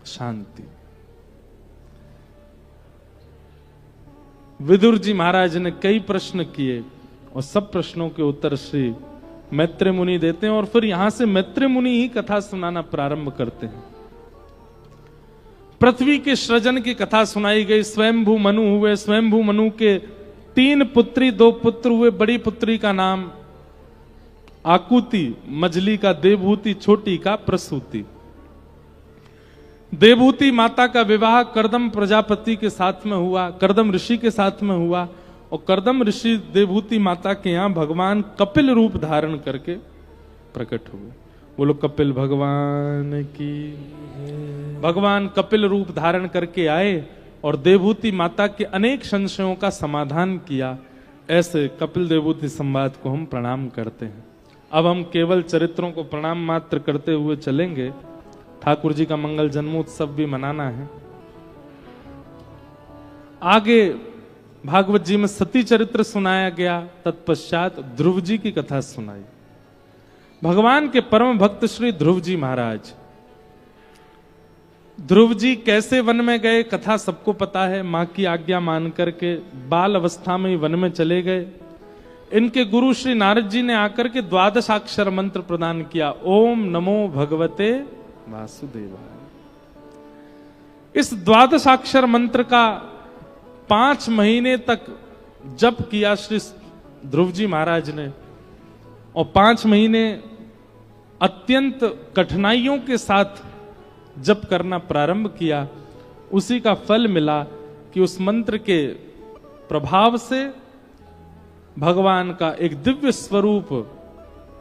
शांति। विदुर जी महाराज ने कई प्रश्न किए और सब प्रश्नों के उत्तर श्री मैत्रेय मुनि देते हैं और फिर यहां से मैत्रेय मुनि ही कथा सुनाना प्रारंभ करते हैं। पृथ्वी के सृजन की कथा सुनाई गई। स्वयंभू मनु हुए, स्वयंभू मनु के 3 पुत्री 2 पुत्र हुए। बड़ी पुत्री का नाम आकुति, मझली का देवहूति, छोटी का प्रसूति। देवहूति माता का विवाह कर्दम प्रजापति के साथ में हुआ, कर्दम ऋषि के साथ में हुआ और कर्दम ऋषि देवहूति माता के यहां भगवान कपिल रूप धारण करके प्रकट हुए। बोलो कपिल भगवान की। भगवान कपिल रूप धारण करके आए और देवहूति माता के अनेक संशयों का समाधान किया। ऐसे कपिल देवहूति संवाद को हम प्रणाम करते हैं। अब हम केवल चरित्रों को प्रणाम मात्र करते हुए चलेंगे। ठाकुर जी का मंगल जन्मोत्सव भी मनाना है। आगे भागवत जी में सती चरित्र सुनाया गया, तत्पश्चात ध्रुव जी की कथा सुनाई। भगवान के परम भक्त श्री ध्रुव जी महाराज, ध्रुव जी कैसे वन में गए कथा सबको पता है। मां की आज्ञा मान करके बाल अवस्था में ही वन में चले गए। इनके गुरु श्री नारद जी ने आकर के 12 मंत्र प्रदान किया। ओम नमो भगवते वासुदेवाय। इस 12 मंत्र का 5 महीने तक जप किया श्री ध्रुव जी महाराज ने और 5 महीने अत्यंत कठिनाइयों के साथ जप करना प्रारंभ किया। उसी का फल मिला कि उस मंत्र के प्रभाव से भगवान का एक दिव्य स्वरूप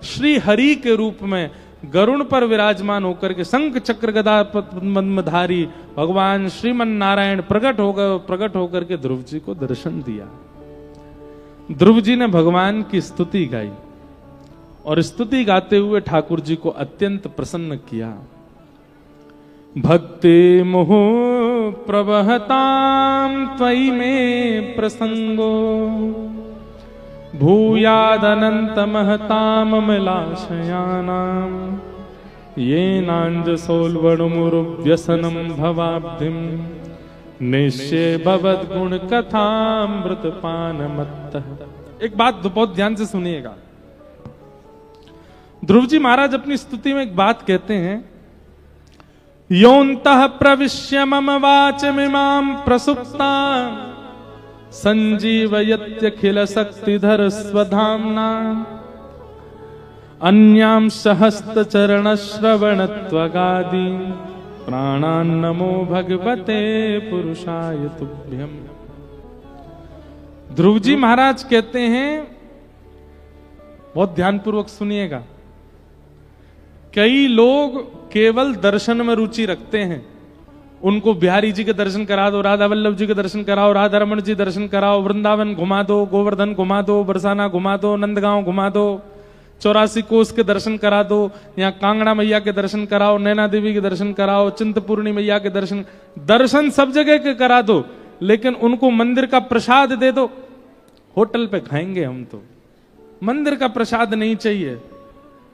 श्री हरि के रूप में गरुण पर विराजमान होकर के शंख चक्र गदा पद्मधारी भगवान श्रीमन नारायण प्रकट होकर के ध्रुव जी को दर्शन दिया। ध्रुव जी ने भगवान की स्तुति गाई और स्तुति गाते हुए ठाकुर जी को अत्यंत प्रसन्न किया। भक्ति मोह प्रवहताम त्वयि में प्रसंगो भूयादनंत महताम अमलाशयानाम ये नांजसोल्वणुमुरुव्यसनम भवाब्धिम निश्चय भवद गुण कथामृत पान मत्तः। एक बात बहुत ध्यान से सुनिएगा। ध्रुव जी महाराज अपनी स्तुति में एक बात कहते हैं। योऽन्तः प्रविश्य मम वाचमिमां प्रसुप्तां संजीवयत्यखिल शक्तिधर स्वधाम्ना अन्यांश हस्तचरण श्रवणत्वगादि प्राणान्नमो भगवते पुरुषाय तुभ्यम्। ध्रुव जी महाराज कहते हैं, बहुत ध्यानपूर्वक सुनिएगा। कई लोग केवल दर्शन में रुचि रखते हैं। उनको बिहारी जी के दर्शन करा दो, राधा वल्लभ जी के दर्शन कराओ, राधा रमण जी दर्शन कराओ, वृंदावन घुमा दो, गोवर्धन घुमा दो, बरसाना घुमा दो, नंदगांव घुमा दो, 84 कोस के दर्शन करा दो, यहाँ कांगड़ा मैया के दर्शन कराओ, नैना देवी के दर्शन कराओ, चिंतपूर्णी मैया के दर्शन सब जगह के करा दो, लेकिन उनको मंदिर का प्रसाद दे दो। होटल पे खाएंगे हम तो, मंदिर का प्रसाद नहीं चाहिए।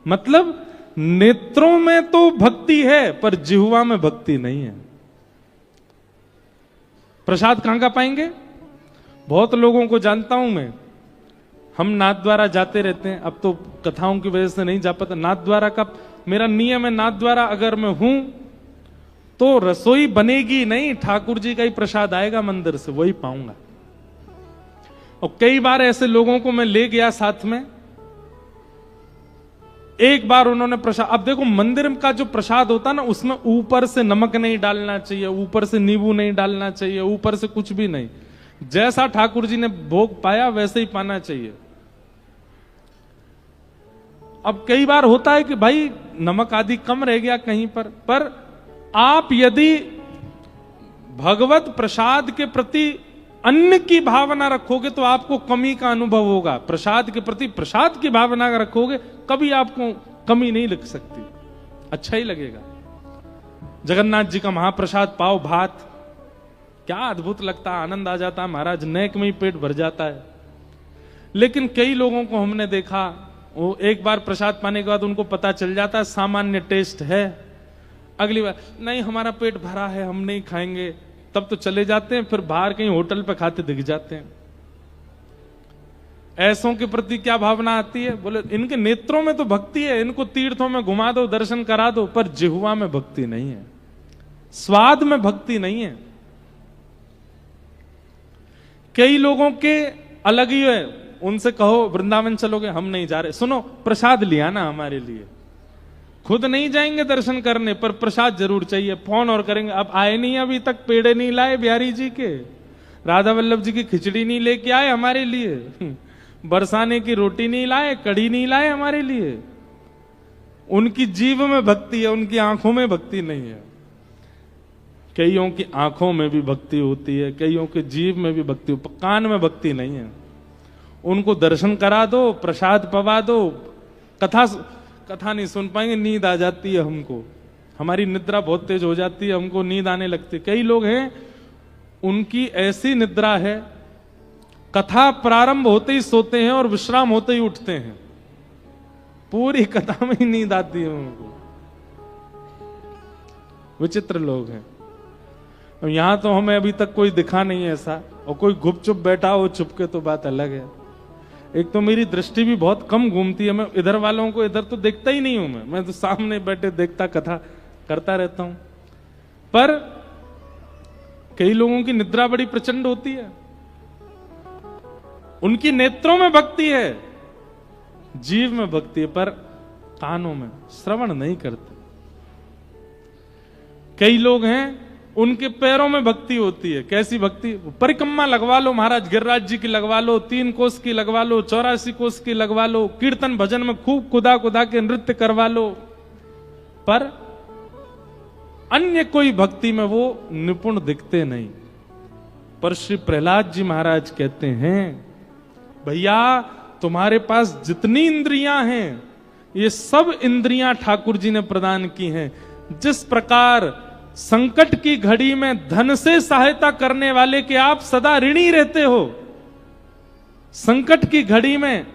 मतलब नेत्रों में तो भक्ति है पर जिह्वा में भक्ति नहीं है। प्रसाद कहां का पाएंगे? बहुत लोगों को जानता हूं मैं, हम नाथद्वारा जाते रहते हैं। अब तो कथाओं की वजह से नहीं जा पाता। नाथद्वारा का मेरा नियम है, नाथद्वारा अगर मैं हूं तो रसोई बनेगी नहीं, ठाकुर जी का ही प्रसाद आएगा मंदिर से, वही पाऊंगा। और कई बार ऐसे लोगों को मैं ले गया साथ में। एक बार उन्होंने प्रसाद, अब देखो मंदिर का जो प्रसाद होता ना, उसमें ऊपर से नमक नहीं डालना चाहिए, ऊपर से नींबू नहीं डालना चाहिए, ऊपर से कुछ भी नहीं। जैसा ठाकुर जी ने भोग पाया वैसे ही पाना चाहिए। अब कई बार होता है कि भाई नमक आदि कम रह गया कहीं पर आप यदि भगवत प्रसाद के प्रति अन्न की भावना रखोगे तो आपको कमी का अनुभव होगा। प्रसाद के प्रति प्रसाद की भावना रखोगे कभी आपको कमी नहीं लग सकती, अच्छा ही लगेगा। जगन्नाथ जी का महाप्रसाद पाव भात क्या अद्भुत लगता है, आनंद आ जाता है महाराज, नेक में ही पेट भर जाता है। लेकिन कई लोगों को हमने देखा, वो एक बार प्रसाद पाने के बाद उनको पता चल जाता है सामान्य टेस्ट है, अगली बार नहीं हमारा पेट भरा है हम नहीं खाएंगे, तब तो चले जाते हैं, फिर बाहर कहीं होटल पे खाते दिख जाते हैं। ऐसों के प्रति क्या भावना आती है? बोले इनके नेत्रों में तो भक्ति है, इनको तीर्थों में घुमा दो, दर्शन करा दो, पर जिह्वा में भक्ति नहीं है, स्वाद में भक्ति नहीं है। कई लोगों के अलग ही है, उनसे कहो वृंदावन चलोगे, हम नहीं जा रहे। सुनो, प्रसाद लिया ना हमारे लिए, खुद नहीं जाएंगे दर्शन करने पर प्रसाद जरूर चाहिए, फोन और करेंगे। अब आए नहीं, अभी तक पेड़े नहीं लाए बिहारी जी के, राधा वल्लभ जी की खिचड़ी नहीं लेके आए हमारे लिए, बरसाने की रोटी नहीं लाए, कढ़ी नहीं लाए हमारे लिए। उनकी जीव में भक्ति है, उनकी आंखों में भक्ति नहीं है। कईयों की आंखों में भी भक्ति होती है, कईयों के जीव में भी भक्ति, कान में भक्ति नहीं है। उनको दर्शन करा दो, प्रसाद पवा दो, कथा नहीं सुन पाएंगे, नींद आ जाती है हमको, हमारी निद्रा बहुत तेज हो जाती है, हमको नींद आने लगती है। कई लोग हैं उनकी ऐसी निद्रा है, कथा प्रारंभ होते ही सोते हैं और विश्राम होते ही उठते हैं, पूरी कथा में ही नींद आती है उनको। विचित्र लोग हैं। यहां तो हमें अभी तक कोई दिखा नहीं है ऐसा, और कोई गुपचुप बैठा हो चुपके तो बात अलग है। एक तो मेरी दृष्टि भी बहुत कम घूमती है, मैं इधर वालों को इधर तो देखता ही नहीं हूं, मैं तो सामने बैठे देखता कथा करता रहता हूं। पर कई लोगों की निद्रा बड़ी प्रचंड होती है, उनकी नेत्रों में भक्ति है, जीव में भक्ति है, पर कानों में श्रवण नहीं करते। कई लोग हैं उनके पैरों में भक्ति होती है। कैसी भक्ति? परिक्रमा लगवा लो, महाराज गिरिराज जी की लगवा लो, 3 कोस की लगवा लो, 84 कोस की लगवा लो, कीर्तन भजन में खूब कुदा कुदा के नृत्य करवा लो, पर अन्य कोई भक्ति में वो निपुण दिखते नहीं। पर श्री प्रहलाद जी महाराज कहते हैं, भैया तुम्हारे पास जितनी इंद्रियां हैं, ये सब इंद्रियां ठाकुर जी ने प्रदान की हैं। जिस प्रकार संकट की घड़ी में धन से सहायता करने वाले के आप सदा ऋणी रहते हो, संकट की घड़ी में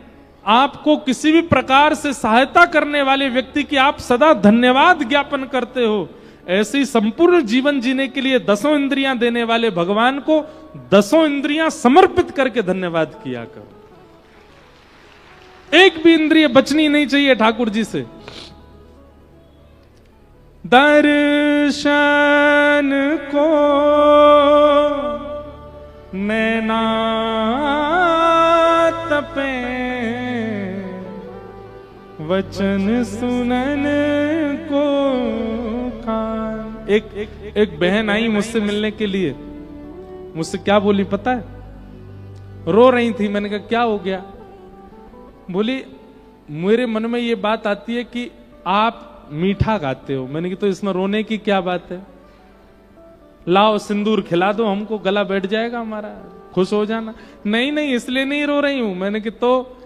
आपको किसी भी प्रकार से सहायता करने वाले व्यक्ति की आप सदा धन्यवाद ज्ञापन करते हो, ऐसे ही संपूर्ण जीवन जीने के लिए 10 इंद्रियां देने वाले भगवान को 10 इंद्रियां समर्पित करके धन्यवाद किया करो। एक भी इंद्रिय बचनी नहीं चाहिए ठाकुर जी से। दर्शन को नैना तपे, वचन सुनन को कान। एक बहन आई मुझसे मिलने के लिए, मुझसे क्या बोली पता है? रो रही थी। मैंने कहा क्या हो गया? बोली मेरे मन में ये बात आती है कि आप मीठा गाते हो। मैंने कहा तो इसमें रोने की क्या बात है? लाओ सिंदूर खिला दो हमको, गला बैठ जाएगा हमारा, खुश हो जाना। नहीं इसलिए नहीं रो रही हूं। मैंने कहा तो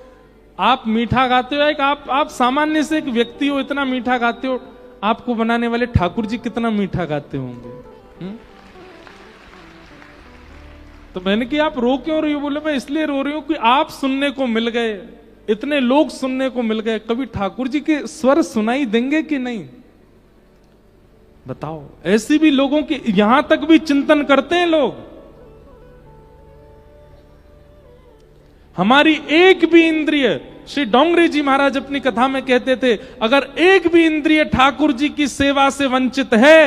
आप मीठा गाते हो, एक आप सामान्य से एक व्यक्ति हो, इतना मीठा गाते हो, आपको बनाने वाले ठाकुर जी कितना मीठा गाते होंगे। तो मैंने कहा आप रो क्यों रही हो? बोले मैं इसलिए रो रही हूं कि आप सुनने को मिल गए, इतने लोग सुनने को मिल गए, कभी ठाकुर जी के स्वर सुनाई देंगे कि नहीं? बताओ। ऐसी भी लोगों की यहां तक भी चिंतन करते हैं लोग। हमारी एक भी इंद्रिय, श्री डोंगरे जी महाराज अपनी कथा में कहते थे, अगर एक भी इंद्रिय ठाकुर जी की सेवा से वंचित है,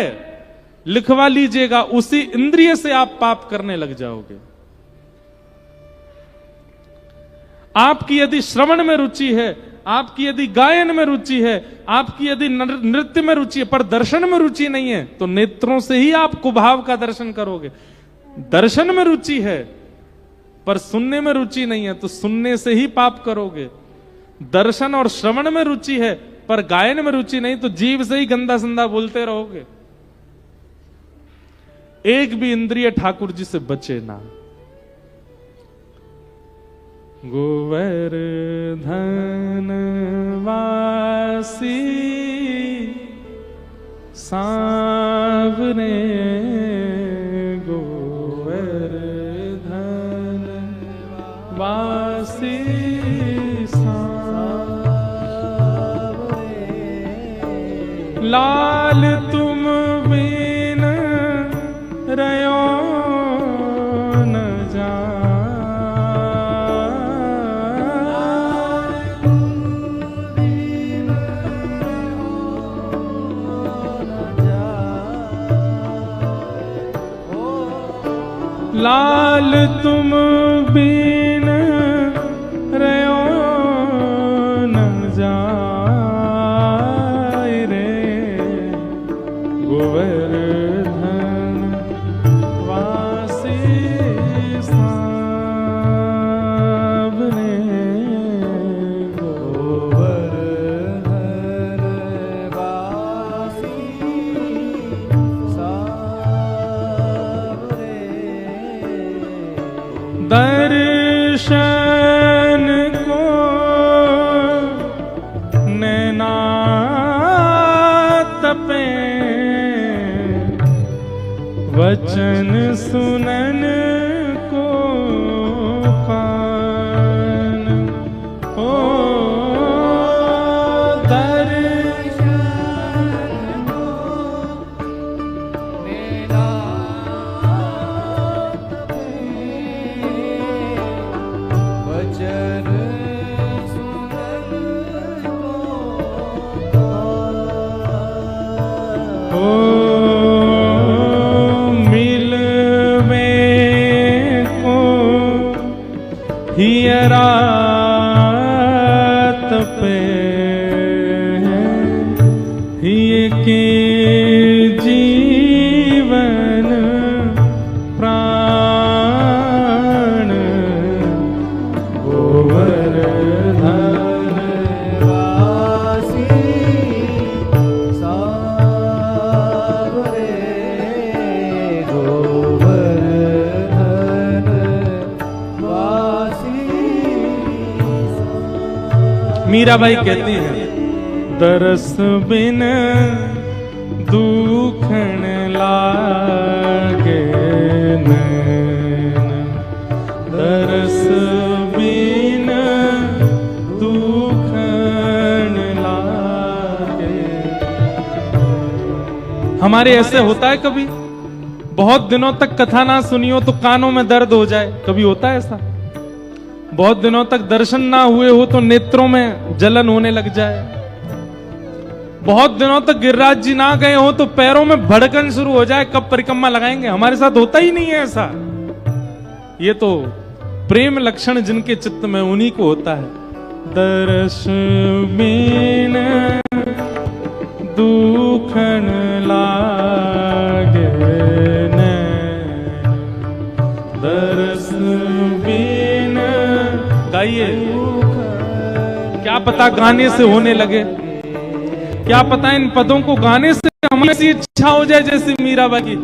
लिखवा लीजिएगा, उसी इंद्रिय से आप पाप करने लग जाओगे। आपकी यदि श्रवण में रुचि है, आपकी यदि गायन में रुचि है, आपकी यदि नृत्य में रुचि है, पर दर्शन में रुचि नहीं है, तो नेत्रों से ही आप कुभाव का दर्शन करोगे। दर्शन में रुचि है पर सुनने में रुचि नहीं है, तो सुनने से ही पाप करोगे। दर्शन और श्रवण में रुचि है पर गायन में रुचि नहीं, तो जीव से ही गंदा संदा बोलते रहोगे। एक भी इंद्रिय ठाकुर जी से बचे ना। गोवर्धन वासी सांवरे, गोवर्धन वासी सांवरे, लाल तुम लाल तुम बीन रहो न जाय रे गोवर्धन वासी सावरे गोवर्धन वासी सावरे दर्शन को नैना तपे वचन सुनन को कान हो दर्शन को नैना वचन सुनन को मिलवे को हियरा तपे हिय के जीवन प्राण गोवर्धन वासी सावरे गोवर्धन वासी मीराबाई कहती है दरस बिन दुखन लागे नैन दरस बिन दुखन लागे। हमारे ऐसे होता है कभी बहुत दिनों तक कथा ना सुनियो तो कानों में दर्द हो जाए, कभी होता है ऐसा? बहुत दिनों तक दर्शन ना हुए हो तो नेत्रों में जलन होने लग जाए, बहुत दिनों तक गिरिराज जी ना गए हो तो पैरों में भड़कन शुरू हो जाए, कब परिक्रमा लगाएंगे। हमारे साथ होता ही नहीं है ऐसा। ये तो प्रेम लक्षण जिनके चित्त में उन्हीं को होता है। दर्श बिन दुखन लागे नैन दर्श बिन। गाइए, क्या पता गाने से होने लगे, क्या पता इन पदों को गाने से हमारी इच्छा हो जाए जैसे मीराबाई की।